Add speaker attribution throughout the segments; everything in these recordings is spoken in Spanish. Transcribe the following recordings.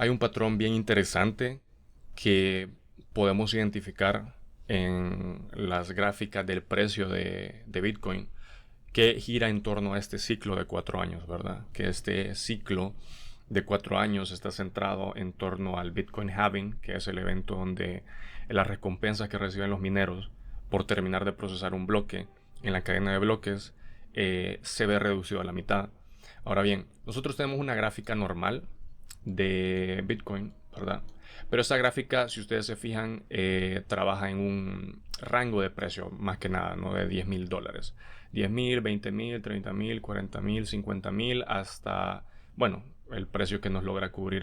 Speaker 1: Hay un patrón bien interesante que podemos identificar en las gráficas del precio de Bitcoin que gira en torno a este ciclo de 4 años, ¿verdad? Que este ciclo de 4 años está centrado en torno al Bitcoin Halving, que es el evento donde las recompensas que reciben los mineros por terminar de procesar un bloque en la cadena de bloques se ve reducido a la mitad. Ahora bien, nosotros tenemos una gráfica normal de Bitcoin, ¿verdad? Pero esta gráfica, si ustedes se fijan, trabaja en un rango de precio, más que nada, ¿no? De $10,000. 10,000, 20,000, 30,000, 40,000, 50,000, hasta, bueno, el precio que nos logra cubrir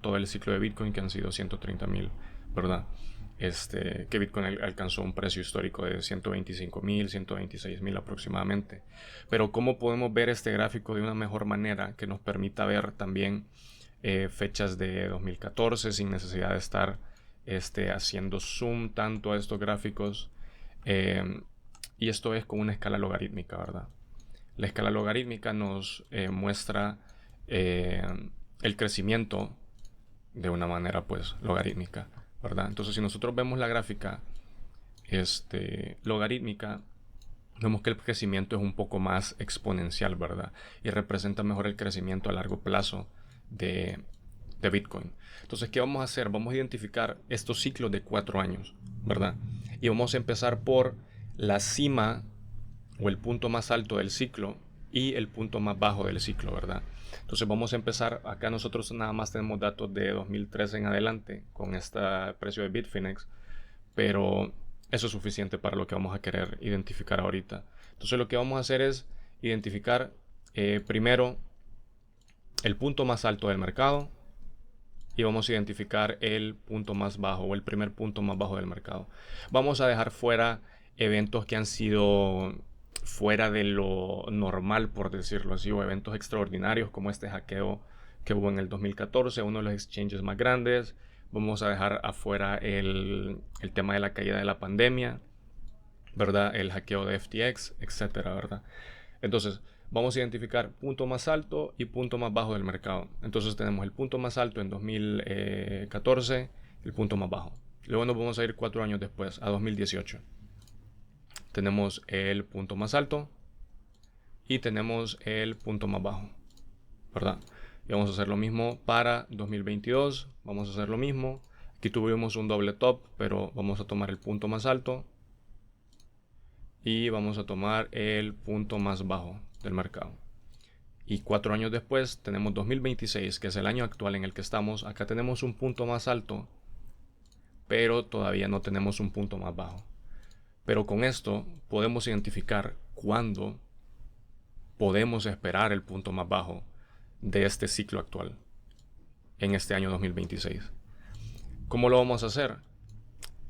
Speaker 1: todo el ciclo de Bitcoin, que han sido 130,000, ¿verdad? Que Bitcoin alcanzó un precio histórico de 125,000, 126,000 aproximadamente. Pero ¿cómo podemos ver este gráfico de una mejor manera que nos permita ver también fechas de 2014 sin necesidad de estar haciendo zoom tanto a estos gráficos? Y esto es con una escala logarítmica, ¿verdad? La escala logarítmica nos muestra eh, el crecimiento de una manera pues logarítmica, ¿verdad? Entonces si nosotros vemos la gráfica logarítmica, vemos que el crecimiento es un poco más exponencial, ¿verdad? Y representa mejor el crecimiento a largo plazo de Bitcoin. Entonces, ¿qué vamos a hacer? Vamos a identificar estos ciclos de 4 años, ¿verdad? Y vamos a empezar por la cima o el punto más alto del ciclo y el punto más bajo del ciclo, ¿verdad? Entonces vamos a empezar, acá nosotros nada más tenemos datos de 2013 en adelante con este precio de Bitfinex, pero eso es suficiente para lo que vamos a querer identificar ahorita. Entonces lo que vamos a hacer es identificar primero el punto más alto del mercado y vamos a identificar el punto más bajo o el primer punto más bajo del mercado. Vamos a dejar fuera eventos que han sido fuera de lo normal, por decirlo así, o eventos extraordinarios como este hackeo que hubo en el 2014, uno de los exchanges más grandes. Vamos a dejar afuera el tema de la caída de la pandemia, ¿verdad? El hackeo de FTX, etcétera, ¿verdad? Entonces, vamos a identificar punto más alto y punto más bajo del mercado. Entonces tenemos el punto más alto en 2014, el punto más bajo. Luego nos vamos a ir 4 años después, a 2018. Tenemos el punto más alto y tenemos el punto más bajo, ¿verdad? Y vamos a hacer lo mismo para 2022. Vamos a hacer lo mismo. Aquí tuvimos un doble top, pero vamos a tomar el punto más alto y vamos a tomar el punto más bajo del mercado. Y 4 años después tenemos 2026, que es el año actual en el que estamos. Acá tenemos un punto más alto, pero todavía no tenemos un punto más bajo. Pero con esto podemos identificar cuándo podemos esperar el punto más bajo de este ciclo actual en este año 2026. ¿Cómo lo vamos a hacer?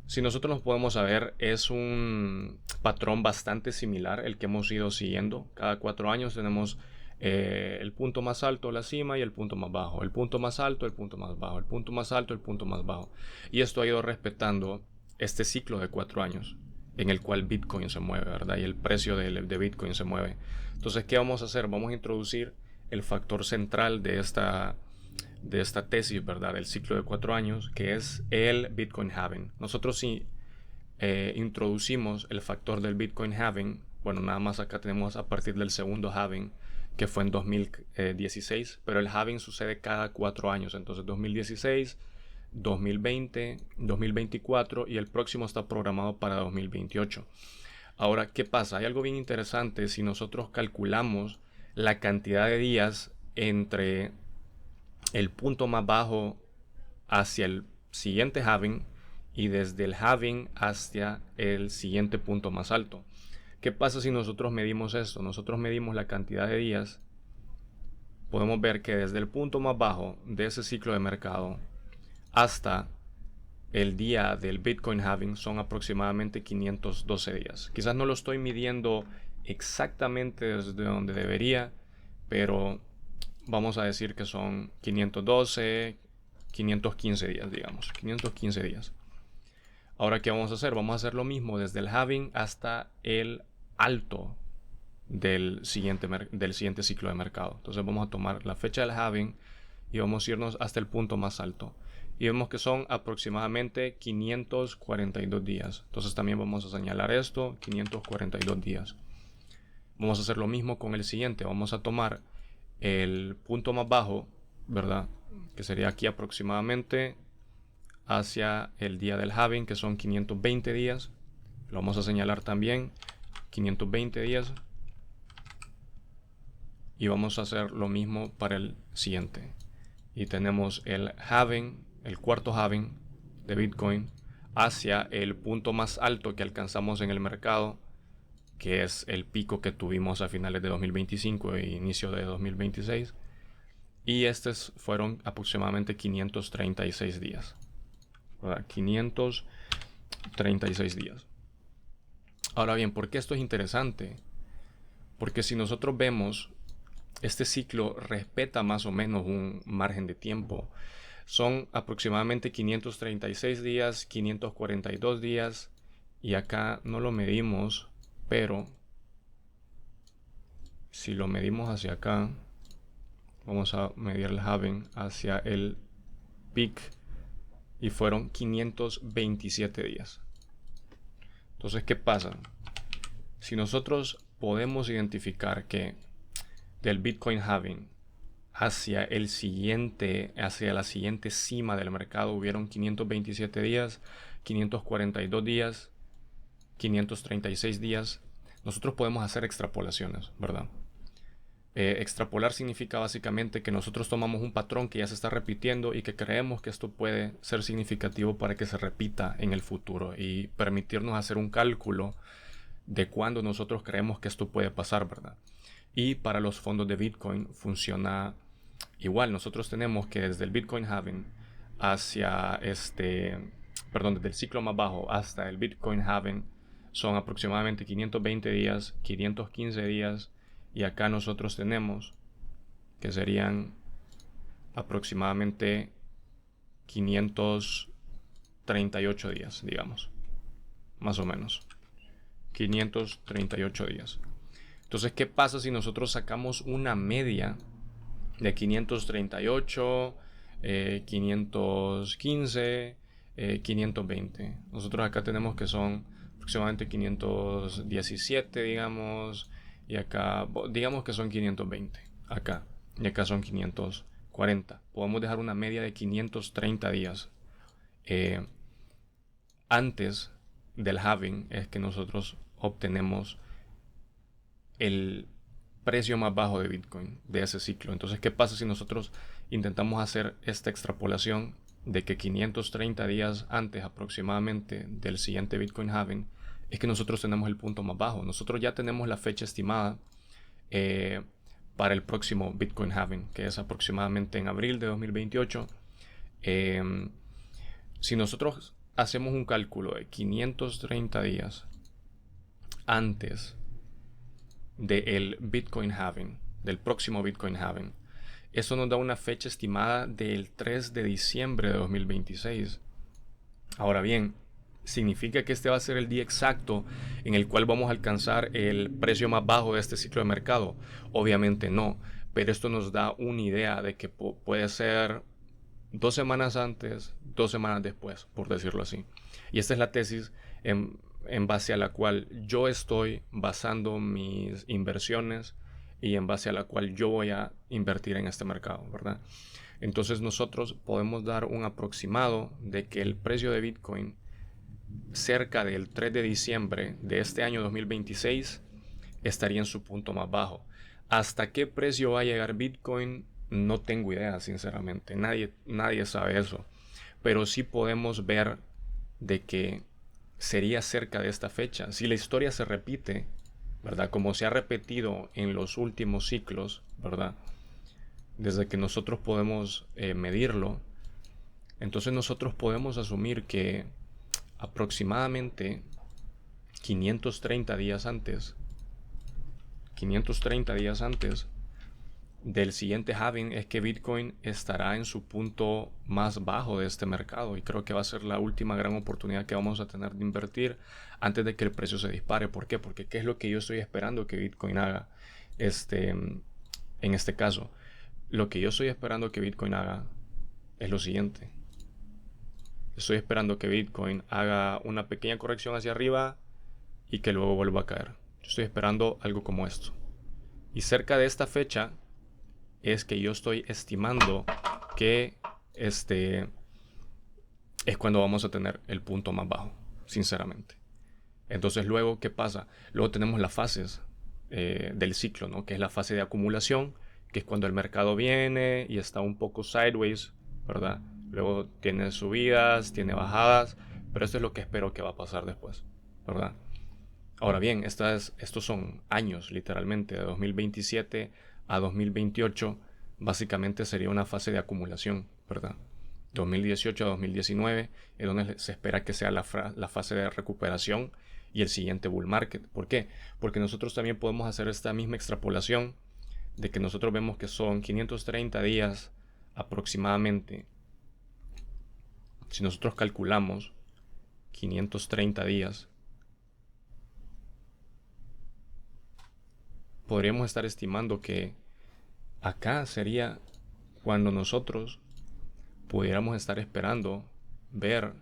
Speaker 1: Si nosotros nos podemos saber, es un patrón bastante similar el que hemos ido siguiendo. Cada 4 años tenemos el punto más alto, la cima, y el punto más bajo. El punto más alto, el punto más bajo. El punto más alto, el punto más bajo. Y esto ha ido respetando este ciclo de 4 años en el cual Bitcoin se mueve, ¿verdad? Y el precio de Bitcoin se mueve. Entonces, ¿qué vamos a hacer? Vamos a introducir el factor central de esta tesis, ¿verdad? Del ciclo de 4 años, que es el Bitcoin Halving. Nosotros sí introducimos el factor del Bitcoin Halving. Bueno, nada más acá tenemos a partir del segundo halving, que fue en 2016, pero el halving sucede cada 4 años. Entonces 2016, 2020, 2024 y el próximo está programado para 2028. Ahora, ¿qué pasa? Hay algo bien interesante si nosotros calculamos la cantidad de días entre el punto más bajo hacia el siguiente halving y desde el halving hacia el siguiente punto más alto. ¿Qué pasa si nosotros medimos esto? Nosotros medimos la cantidad de días. Podemos ver que desde el punto más bajo de ese ciclo de mercado hasta el día del Bitcoin halving son aproximadamente 512 días. Quizás no lo estoy midiendo exactamente desde donde debería, pero vamos a decir que son 512, 515 días, digamos, 515 días. Ahora, ¿qué vamos a hacer? Vamos a hacer lo mismo desde el halving hasta el alto del siguiente ciclo de mercado. Entonces vamos a tomar la fecha del halving y vamos a irnos hasta el punto más alto. Y vemos que son aproximadamente 542 días. Entonces también vamos a señalar esto, 542 días. Vamos a hacer lo mismo con el siguiente. Vamos a tomar el punto más bajo, ¿verdad? Que sería aquí aproximadamente hacia el día del halving, que son 520 días. Lo vamos a señalar también, 520 días. Y vamos a hacer lo mismo para el siguiente. Y tenemos el halving, el cuarto halving de Bitcoin hacia el punto más alto que alcanzamos en el mercado, que es el pico que tuvimos a finales de 2025 e inicio de 2026. Y estos fueron aproximadamente 536 días. ¿Verdad? 536 días. Ahora bien, ¿por qué esto es interesante? Porque si nosotros vemos, este ciclo respeta más o menos un margen de tiempo. Son aproximadamente 536 días, 542 días, y acá no lo medimos, pero si lo medimos hacia acá, vamos a medir el halving hacia el peak, y fueron 527 días. Entonces, ¿qué pasa? Si nosotros podemos identificar que del Bitcoin halving hacia la siguiente cima del mercado hubieron 527 días, 542 días, 536 días, nosotros podemos hacer extrapolaciones, ¿verdad? Extrapolar significa básicamente que nosotros tomamos un patrón que ya se está repitiendo y que creemos que esto puede ser significativo para que se repita en el futuro y permitirnos hacer un cálculo de cuándo nosotros creemos que esto puede pasar, ¿verdad? Y para los fondos de Bitcoin funciona igual. Nosotros tenemos que desde el Bitcoin halving hacia desde el ciclo más bajo hasta el Bitcoin halving son aproximadamente 520 días, 515 días, y acá nosotros tenemos que serían aproximadamente 538 días, digamos, más o menos 538 días. Entonces, ¿qué pasa si nosotros sacamos una media de 538, 515, 520? Nosotros acá tenemos que son aproximadamente 517, digamos, y acá, digamos que son 520, acá, y acá son 540. Podemos dejar una media de 530 días. Antes del halving es que nosotros obtenemos el precio más bajo de Bitcoin de ese ciclo. Entonces, ¿qué pasa si nosotros intentamos hacer esta extrapolación de que 530 días antes aproximadamente del siguiente Bitcoin halving es que nosotros tenemos el punto más bajo? Nosotros ya tenemos la fecha estimada para el próximo Bitcoin halving, que es aproximadamente en abril de 2028. Si nosotros hacemos un cálculo de 530 días antes del Bitcoin halving, del próximo Bitcoin halving, eso nos da una fecha estimada del 3 de diciembre de 2026. Ahora bien, ¿significa que este va a ser el día exacto en el cual vamos a alcanzar el precio más bajo de este ciclo de mercado? Obviamente no, pero esto nos da una idea de que puede ser 2 semanas antes, 2 semanas después, por decirlo así. Y esta es la tesis en base a la cual yo estoy basando mis inversiones y en base a la cual yo voy a invertir en este mercado, ¿verdad? Entonces nosotros podemos dar un aproximado de que el precio de Bitcoin cerca del 3 de diciembre de este año 2026 estaría en su punto más bajo. ¿Hasta qué precio va a llegar Bitcoin? No tengo idea, sinceramente. Nadie sabe eso. Pero sí podemos ver de que sería cerca de esta fecha. Si la historia se repite, ¿verdad? Como se ha repetido en los últimos ciclos, ¿verdad? Desde que nosotros podemos medirlo, entonces nosotros podemos asumir que aproximadamente 530 días antes del siguiente halving es que Bitcoin estará en su punto más bajo de este mercado, y creo que va a ser la última gran oportunidad que vamos a tener de invertir antes de que el precio se dispare. ¿Por qué? Porque ¿qué es lo que yo estoy esperando que Bitcoin haga en este caso? lo que yo estoy esperando que Bitcoin haga es lo siguiente. Estoy esperando que Bitcoin haga una pequeña corrección hacia arriba y que luego vuelva a caer. Yo estoy esperando algo como esto. Y cerca de esta fecha es que yo estoy estimando que es cuando vamos a tener el punto más bajo, sinceramente. Entonces luego, ¿qué pasa? Luego tenemos las fases del ciclo, ¿no? Que es la fase de acumulación, que es cuando el mercado viene y está un poco sideways, ¿verdad? Luego tiene subidas, tiene bajadas, pero esto es lo que espero que va a pasar después, ¿verdad? Ahora bien, estos son años, literalmente, de 2027 a 2028, básicamente sería una fase de acumulación, ¿verdad? 2018 a 2019 es donde se espera que sea la fase de recuperación y el siguiente bull market. ¿Por qué? Porque nosotros también podemos hacer esta misma extrapolación de que nosotros vemos que son 530 días aproximadamente. Si nosotros calculamos 530 días, podríamos estar estimando que acá sería cuando nosotros pudiéramos estar esperando ver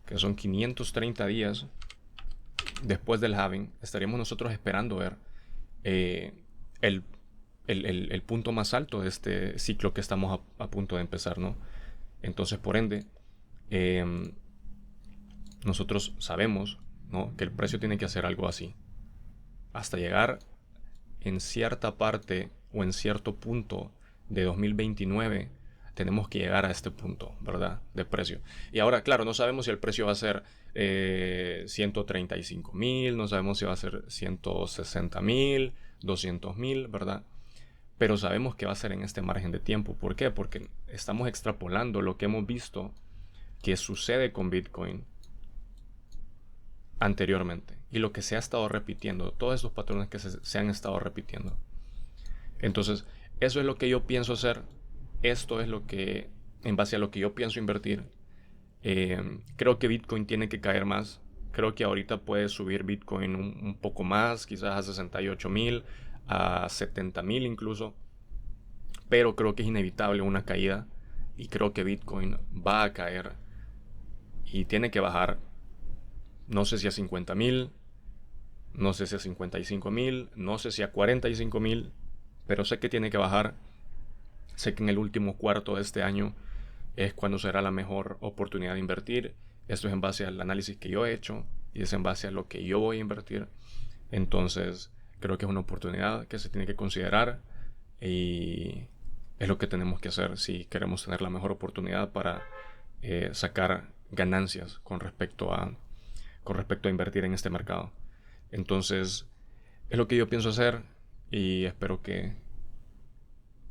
Speaker 1: que son 530 días después del halving. Estaríamos nosotros esperando ver el punto más alto de este ciclo que estamos a punto de empezar, ¿no? Entonces, por ende, nosotros sabemos, ¿no?, que el precio tiene que hacer algo así hasta llegar en cierta parte o en cierto punto de 2029. Tenemos que llegar a este punto, ¿verdad?, de precio. Y ahora, claro, no sabemos si el precio va a ser 135.000, no sabemos si va a ser 160.000, 200.000, ¿verdad? Pero sabemos que va a ser en este margen de tiempo. ¿Por qué? Porque estamos extrapolando lo que hemos visto que sucede con Bitcoin anteriormente y lo que se ha estado repitiendo, todos esos patrones que se han estado repitiendo. Entonces, eso es lo que yo pienso hacer. Esto es lo que, en base a lo que yo pienso invertir. Creo que Bitcoin tiene que caer más. Creo que ahorita puede subir Bitcoin un poco más, quizás a 68.000, a 70.000 incluso. Pero creo que es inevitable una caída y creo que Bitcoin va a caer y tiene que bajar. No sé si a 50.000, no sé si a 55.000, no sé si a 45.000, pero sé que tiene que bajar. Sé que en el último cuarto de este año es cuando será la mejor oportunidad de invertir. Esto es en base al análisis que yo he hecho y es en base a lo que yo voy a invertir. Entonces, creo que es una oportunidad que se tiene que considerar y es lo que tenemos que hacer si queremos tener la mejor oportunidad para sacar ganancias con respecto a invertir en este mercado. Entonces, es lo que yo pienso hacer y espero que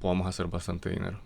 Speaker 1: podamos hacer bastante dinero.